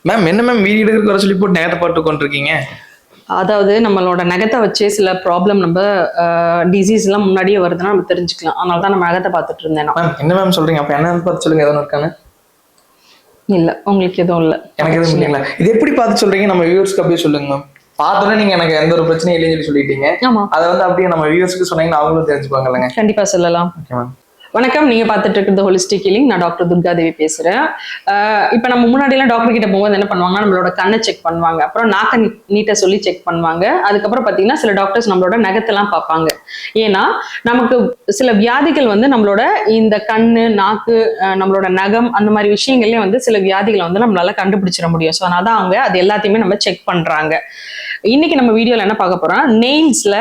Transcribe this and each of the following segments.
Ma'am என்ன ma'am video எடுக்கிற சொல்லி போட்டு நேரத்தை பாட்டு கொண்டிருக்கீங்க? அதாவது நம்மளோட நகத்தை வச்சே சில ப்ராப்ளம் நம்ம டிசீஸ் எல்லாம் முன்னாடியே வருதுன்னா நம்ம தெரிஞ்சுக்கலாம். அதனால தான் நம்ம நகத்தை பார்த்துட்டு இருந்தேன். மேம் என்ன மேம் சொல்றீங்க? அப்ப என்ன பார்த்து சொல்லுங்க, எதனா இருக்கானு? இல்ல உங்களுக்கு எதுவும் இல்ல. எனக்கு எதுவும் இல்லைங்களா? இது எப்படி பார்த்து சொல்றீங்க? நம்ம வியூவர்ஸ்க்கு அப்படியே சொல்லுங்க மேம். பார்த்தோன்னே நீங்க எனக்கு எந்த ஒரு பிரச்சனையும் இல்லைன்னு சொல்லி சொல்லிட்டீங்க. ஆமா, அதை வந்து அப்படியே நம்ம வியூவர்ஸ்க்கு சொன்னீங்கன்னா அவங்களும் தெரிஞ்சுப்பாங்க இல்லைங்க? கண்டிப்பா சொல்லலாம். Okay ma'am. வணக்கம், நீங்க பார்த்துட்டு இருக்கிறது ஹோலிஸ்டிக் ஹீலிங். நான் டாக்டர் துர்கா தேவி பேசுறேன். இப்ப நம்ம முன்னாடி எல்லாம் டாக்டர் கிட்ட போகும்போது என்ன பண்ணுவாங்க, நம்மளோட கண்ணை செக் பண்ணுவாங்க, அப்புறம் நாக்க நீட்ட சொல்லி செக் பண்ணுவாங்க. அதுக்கப்புறம் பாத்தீங்கன்னா சில டாக்டர்ஸ் நம்மளோட நகத்தெல்லாம் பார்ப்பாங்க. ஏன்னா நமக்கு சில வியாதிகள் வந்து நம்மளோட இந்த கண்ணு, நாக்கு, நம்மளோட நகம் அந்த மாதிரி விஷயங்கள்லயே வந்து சில வியாதிகளை வந்து நம்மளால கண்டுபிடிச்சிட முடியும். ஸோ அதனால அவங்க அது எல்லாத்தையுமே நம்ம செக் பண்றாங்க. இன்னைக்கு நம்ம வீடியோல என்ன பார்க்க போறோம், நெயில்ஸ்ல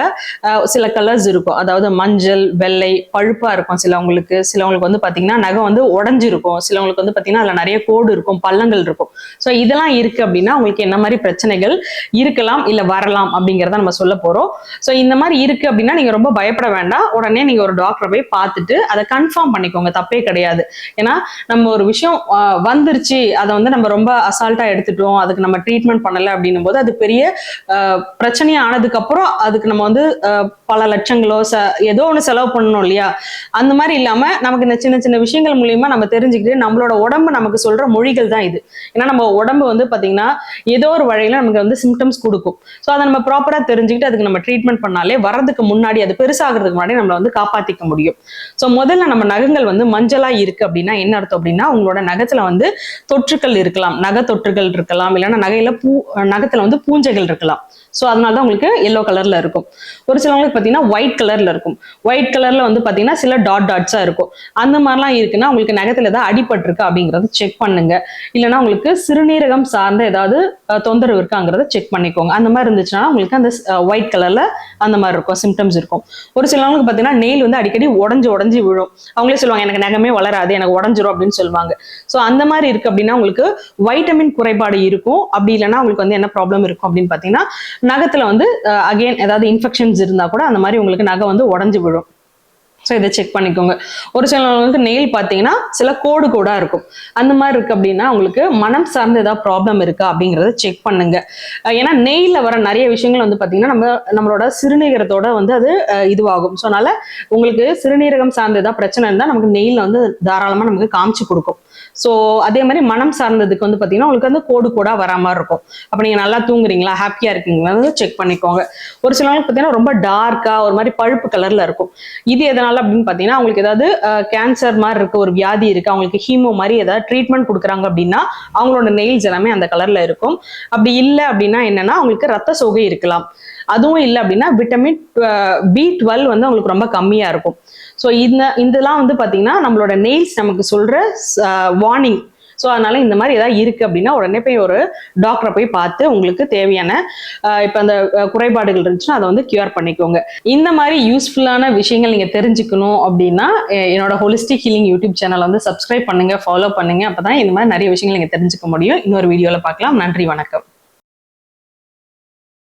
சில கலர்ஸ் இருக்கும். அதாவது மஞ்சள், வெள்ளை, பழுப்பா இருக்கும் சிலவங்களுக்கு வந்து பாத்தீங்கன்னா நகம் வந்து உடஞ்சிருக்கும். சிலவங்களுக்கு வந்து பாத்தீங்கன்னா அதுல நிறைய கோடு இருக்கும், பள்ளங்கள் இருக்கும். ஸோ இதெல்லாம் இருக்கு அப்படின்னா உங்களுக்கு என்ன மாதிரி பிரச்சனைகள் இருக்கலாம் இல்ல வரலாம் அப்படிங்கிறத நம்ம சொல்ல போறோம். ஸோ இந்த மாதிரி இருக்கு அப்படின்னா நீங்க ரொம்ப பயப்பட வேண்டாம். உடனே நீங்க ஒரு டாக்டரை போய் பார்த்துட்டு அதை கன்ஃபார்ம் பண்ணிக்கோங்க, தப்பே கிடையாது. ஏன்னா நம்ம ஒரு விஷயம் வந்துருச்சு, அதை வந்து நம்ம ரொம்ப அசால்ட்டா எடுத்துட்டோம், அதுக்கு நம்ம ட்ரீட்மெண்ட் பண்ணல அப்படின்னும் போது அது பெரிய பிரச்சனையா ஆனதுக்கு அப்புறம் அதுக்கு நம்ம வந்து பல லட்சங்களோ ஏதோ ஒண்ணு செலவு பண்ணணும் இல்லையா? அந்த மாதிரி இல்லாம நமக்கு இந்த சின்ன சின்ன விஷயங்கள் மூலியமா நம்ம தெரிஞ்சுக்கிட்டு நம்மளோட உடம்பு நமக்கு சொல்ற மொழிகள் தான் இது. ஏன்னா நம்ம உடம்பு வந்து பாத்தீங்கன்னா ஏதோ ஒரு வழியில நமக்கு வந்து சிம்டம்ஸ் கொடுக்கும். ஸோ அதை நம்ம ப்ராப்பரா தெரிஞ்சுக்கிட்டு அதுக்கு நம்ம ட்ரீட்மெண்ட் பண்ணாலே வர்றதுக்கு முன்னாடி, அது பெருசாகிறதுக்கு முன்னாடி நம்மளை வந்து காப்பாத்திக்க முடியும். ஸோ முதல்ல நம்ம நகங்கள் வந்து மஞ்சளா இருக்கு அப்படின்னா என்ன அர்த்தம் அப்படின்னா உங்களோட நகத்துல வந்து தொற்றுக்கள் இருக்கலாம், நகை தொற்றுகள் இருக்கலாம், இல்லைன்னா நகத்துல வந்து பூஞ்சைகள் இருக்கலாம். ஸோ அதனாலதான் உங்களுக்கு எல்லோ கலர்ல இருக்கும். ஒரு சிலவங்களுக்கு பாத்தீங்கன்னா ஒயிட் கலர்ல இருக்கும். ஒயிட் கலர்ல வந்து பாத்தீங்கன்னா சில டாட்ஸா இருக்கும். அந்த மாதிரிலாம் இருக்குன்னா உங்களுக்கு நகத்துல ஏதாவது அடிபட்டிருக்கா அப்படிங்கறத செக் பண்ணுங்க. இல்லைன்னா உங்களுக்கு சிறுநீரகம் சார்ந்த ஏதாவது தொந்தரவு இருக்காங்கிறத செக் பண்ணிக்கோங்க. அந்த மாதிரி இருந்துச்சுன்னா உங்களுக்கு அந்த ஒயிட் கலர்ல அந்த மாதிரி இருக்கும், சிம்டம்ஸ் இருக்கும். ஒரு சிலவங்களுக்கு பாத்தீங்கன்னா நெயில் வந்து அடிக்கடி உடஞ்சு விழும். அவங்களே சொல்லுவாங்க எனக்கு நகமே வளராது, எனக்கு உடஞ்சிரும் அப்படின்னு சொல்லுவாங்க. ஸோ அந்த மாதிரி இருக்கு அப்படின்னா உங்களுக்கு வைட்டமின் குறைபாடு இருக்கும். அப்படி இல்லைன்னா உங்களுக்கு வந்து என்ன ப்ராப்ளம் இருக்கும் அப்படின்னு பாத்தீங்கன்னா நகத்துல வந்து அகைன் ஏதாவது இன்ஃபெக்ஷன்ஸ் இருந்தா கூட அந்த மாதிரி உங்களுக்கு நகை வந்து உடஞ்சு விழும். ஸோ இதை செக் பண்ணிக்கோங்க. ஒரு சிலவங்களுக்கு நெயில் பார்த்தீங்கன்னா சில கோடா இருக்கும். அந்த மாதிரி இருக்கு அப்படின்னா உங்களுக்கு மனம் சார்ந்த ஏதாவது ப்ராப்ளம் இருக்கா அப்படிங்கிறத செக் பண்ணுங்க. ஏன்னா நெயில வர நிறைய விஷயங்கள் வந்து பார்த்தீங்கன்னா நம்மளோட சிறுநீரகத்தோட வந்து அது இதுவாகும். ஸோ அதனால உங்களுக்கு சிறுநீரகம் சார்ந்த ஏதாவது பிரச்சனை இருந்தால் நமக்கு நெயில வந்து தாராளமாக நமக்கு காமிச்சு கொடுக்கும். ஸோ அதே மாதிரி மனம் சார்ந்ததுக்கு வந்து பார்த்தீங்கன்னா உங்களுக்கு வந்து கோடா வரா மாதிரி இருக்கும். அப்போ நீங்கள் நல்லா தூங்குறீங்களா, ஹாப்பியா இருக்கீங்களா செக் பண்ணிக்கோங்க. ஒரு சிலவங்களுக்கு பார்த்தீங்கன்னா ரொம்ப டார்க்கா ஒரு மாதிரி பழுப்பு கலர்ல இருக்கும். இது எதனால அப்படின்னு பாத்தீங்கன்னா அவங்களுக்கு ஏதாவது கேன்சர் மாதிரி இருக்கு, ஒரு வியாதி இருக்கு, அவங்களுக்கு ஹீமோ மாதிரி ஏதாவது ட்ரீட்மெண்ட் கொடுக்குறாங்க அப்படின்னா அவங்களோட நெயில்ஸ் எல்லாமே அந்த கலர்ல இருக்கும். அப்படி இல்லை அப்படின்னா என்னன்னா அவங்களுக்கு ரத்த சோகை இருக்கலாம். அதுவும் இல்லை அப்படின்னா விட்டமின் B12 வந்து அவங்களுக்கு ரொம்ப கம்மியா இருக்கும். ஸோ இதெல்லாம் வந்து பாத்தீங்கன்னா நம்மளோட நெயில்ஸ் நமக்கு சொல்ற வார்னிங். ஸோ அதனால இந்த மாதிரி ஏதாவது இருக்கு அப்படின்னா உடனே போய் ஒரு டாக்டரை போய் பார்த்து உங்களுக்கு தேவையான இப்போ அந்த குறைபாடுகள் இருந்துச்சுன்னா அதை வந்து கியூர் பண்ணிக்கோங்க. இந்த மாதிரி யூஸ்ஃபுல்லான விஷயங்கள் நீங்க தெரிஞ்சுக்கணும் அப்படின்னா என்னோட ஹோலிஸ்டிக் ஹீலிங் யூடியூப் சேனல் வந்து சப்ஸ்கிரைப் பண்ணுங்க, ஃபாலோ பண்ணுங்க. அப்பதான் இந்த மாதிரி நிறைய விஷயங்கள் நீங்க தெரிஞ்சுக்க முடியும். இன்னொரு வீடியோல பார்க்கலாம். நன்றி, வணக்கம்.